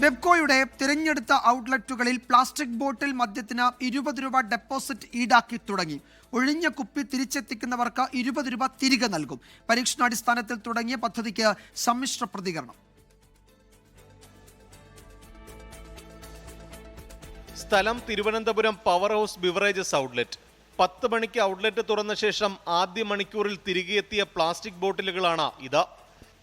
ബെബ്കോയുടെ തിരഞ്ഞെടുത്ത ഔട്ട്ലെറ്റുകളിൽ plastic bottle മദ്യത്തിന് 20 രൂപ ഡെപ്പോസിറ്റ് ഈടാക്കി തുടങ്ങി. ഒഴിഞ്ഞ കുപ്പി തിരിച്ചെത്തിക്കുന്നവർക്ക് 20 രൂപ തിരികെ നൽകും. പരീക്ഷണാടിസ്ഥാനത്തിൽ തുടങ്ങിയ പദ്ധതിക്ക് സമ്മിശ്ര പ്രതികരണം. സ്ഥലം Thiruvananthapuram power house beverages outlet. 10 മണിക്ക് ഔട്ട്ലെറ്റ് തുറന്ന ശേഷം ആദ്യ മണിക്കൂറിൽ തിരികെ എത്തിയ പ്ലാസ്റ്റിക് ബോട്ടിലുകളാണ് ഇത്.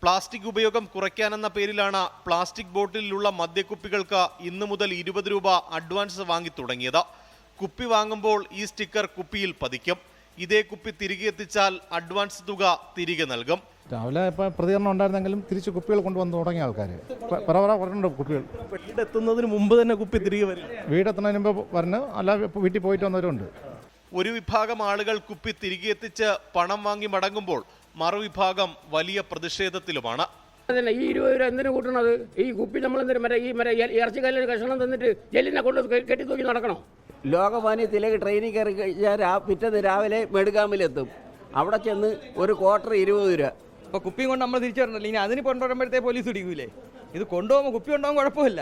പ്ലാസ്റ്റിക് ഉപയോഗം കുറയ്ക്കാനെന്ന പേരിലാണ് പ്ലാസ്റ്റിക് ബോട്ടിലുള്ള മദ്യക്കുപ്പികൾക്ക് ഇന്നു മുതൽ 20 രൂപ അഡ്വാൻസ് വാങ്ങി തുടങ്ങിയത്. കുപ്പി വാങ്ങുമ്പോൾ ഈ സ്റ്റിക്കർ കുപ്പിയിൽ പതിക്കും. ഇതേ കുപ്പി തിരികെ എത്തിച്ചാൽ അഡ്വാൻസ് തുക തിരികെ നൽകും. രാവിലെ ഇപ്പോൾ പ്രതികരണം ഉണ്ടായിരുന്നെങ്കിലും തിരിച്ച് കുപ്പികൾ കൊണ്ടുവന്ന് തുടങ്ങിയ ആൾക്കാർ കുപ്പികൾ വീടെത്തുന്നതിന് മുമ്പ് തന്നെ കുപ്പി തിരികെ വരും. വീടെത്തുന്നതിന് മുമ്പ് പറഞ്ഞു, അല്ല വീട്ടിൽ പോയിട്ട് വന്നവരുണ്ട്. ഒരു വിഭാഗം ആളുകൾ കുപ്പി തിരികെ എത്തിച്ച് പണം വാങ്ങി മടങ്ങുമ്പോൾ മറുവിഭാഗം വലിയ പ്രതിഷേധത്തിലുമാണ്. ഈ 20 രൂപ എന്തിനു കൂട്ടണത്? ഈ കുപ്പി നമ്മൾ ഇറച്ചിക്കല്ലിന് കഷണം തന്നിട്ട് ജെല്ലിനെ കൊണ്ട് കെട്ടി തൂക്കി നടക്കണം. ലോകമാന്യത്തിലേക്ക് ട്രെയിനിൽ കയറി കഴിഞ്ഞാൽ പിറ്റേന്ന് രാവിലെ മെഡുഗാമിലെത്തും. അവിടെ ചെന്ന് ഒരു ക്വാർട്ടർ 20 രൂപ. ഇപ്പോൾ കുപ്പിയും കൊണ്ട് നമ്മൾ തിരിച്ചു വരണല്ലോ. ഇനി അതിന് കൊണ്ടുവരുമ്പോഴത്തേ പോലീസ് പിടിക്കൂലേ? ഇത് കൊണ്ടുപോകുമ്പോൾ കുപ്പി ഉണ്ടാകും, കുഴപ്പമില്ല.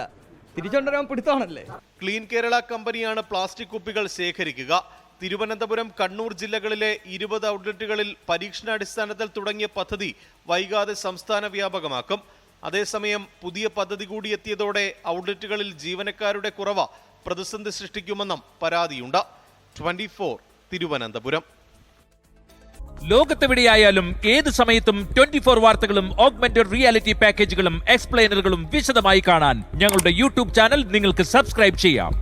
തിരിച്ചുകൊണ്ടുവരാൻ പിടുത്തമാണല്ലേ. ക്ലീൻ കേരള കമ്പനിയാണ് പ്ലാസ്റ്റിക് കുപ്പികൾ ശേഖരിക്കുക. തിരുവനന്തപുരം, കണ്ണൂർ ജില്ലകളിലെ 20 ഔട്ട്ലെറ്റുകളിൽ പരീക്ഷണാടിസ്ഥാനത്തിൽ തുടങ്ങിയ പദ്ധതി വൈകാതെ സംസ്ഥാന വ്യാപകമാക്കും. അതേസമയം പുതിയ പദ്ധതി കൂടി എത്തിയതോടെ ഔട്ട്ലെറ്റുകളിൽ ജീവനക്കാരുടെ കുറവ് പ്രതിസന്ധി സൃഷ്ടിക്കുമെന്നും പരാതിയുണ്ട്. 24 തിരുവനന്തപുരം. ലോകത്തെവിടെയായാലും ഏത് സമയത്തും 24 വാർത്തകളും ഓഗ്മെന്റഡ് റിയാലിറ്റി പാക്കേജുകളും എക്സ്പ്ലെയിനറുകളും വിശദമായി കാണാൻ ഞങ്ങളുടെ യൂട്യൂബ് ചാനൽ നിങ്ങൾക്ക് സബ്സ്ക്രൈബ് ചെയ്യാം.